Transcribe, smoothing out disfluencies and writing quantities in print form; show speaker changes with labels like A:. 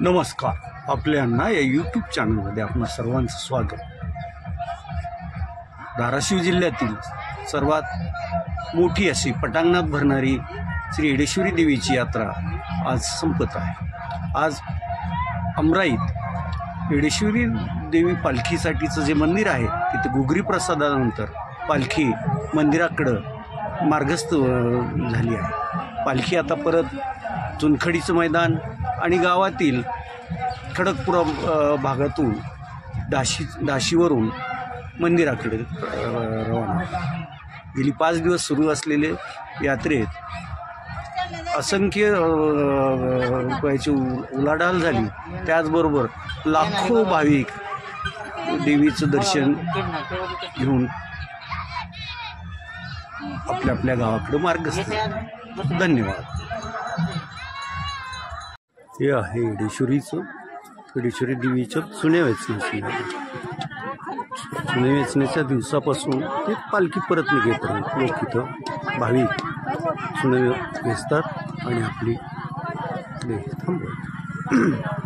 A: नमस्कार, आपल्यांना या यूट्यूब चॅनलमध्ये आपण सर्वांचं स्वागत। धाराशिव जिल्ह्यातील सर्वात मोठी अशी पटांगणात भरणारी श्री येडेश्वरी देवीची यात्रा आज संपत आहे। आज अमराईत येडेश्वरी देवी पालखीसाठीचं जे मंदिर आहे तिथे गुगरी प्रसादानंतर पालखी मंदिराकडं मार्गस्थ झाली आहे। पालखी आता परत चुनखडीचं मैदान आणि गावातील खडकपुरा भागातून दाशीवरून मंदिराकडे रवाना। गेली 5 दिवस सुरू असलेले यात्रेत असंख्य रुपयाची उलाढाल झाली। त्याचबरोबर लाखो भाविक देवीचं दर्शन घेऊन आपल्या आपल्या गावाकडे मार्गस्थ झाले। धन्यवाद। हे आहे येडेश्वरी देवीचं चुन्या वेचण्याच्या दिवसापासून ते पालखी परत निघेपर्यंत लोक इथं भाविक चुन्या वेचतात आणि आपली थांबवतात।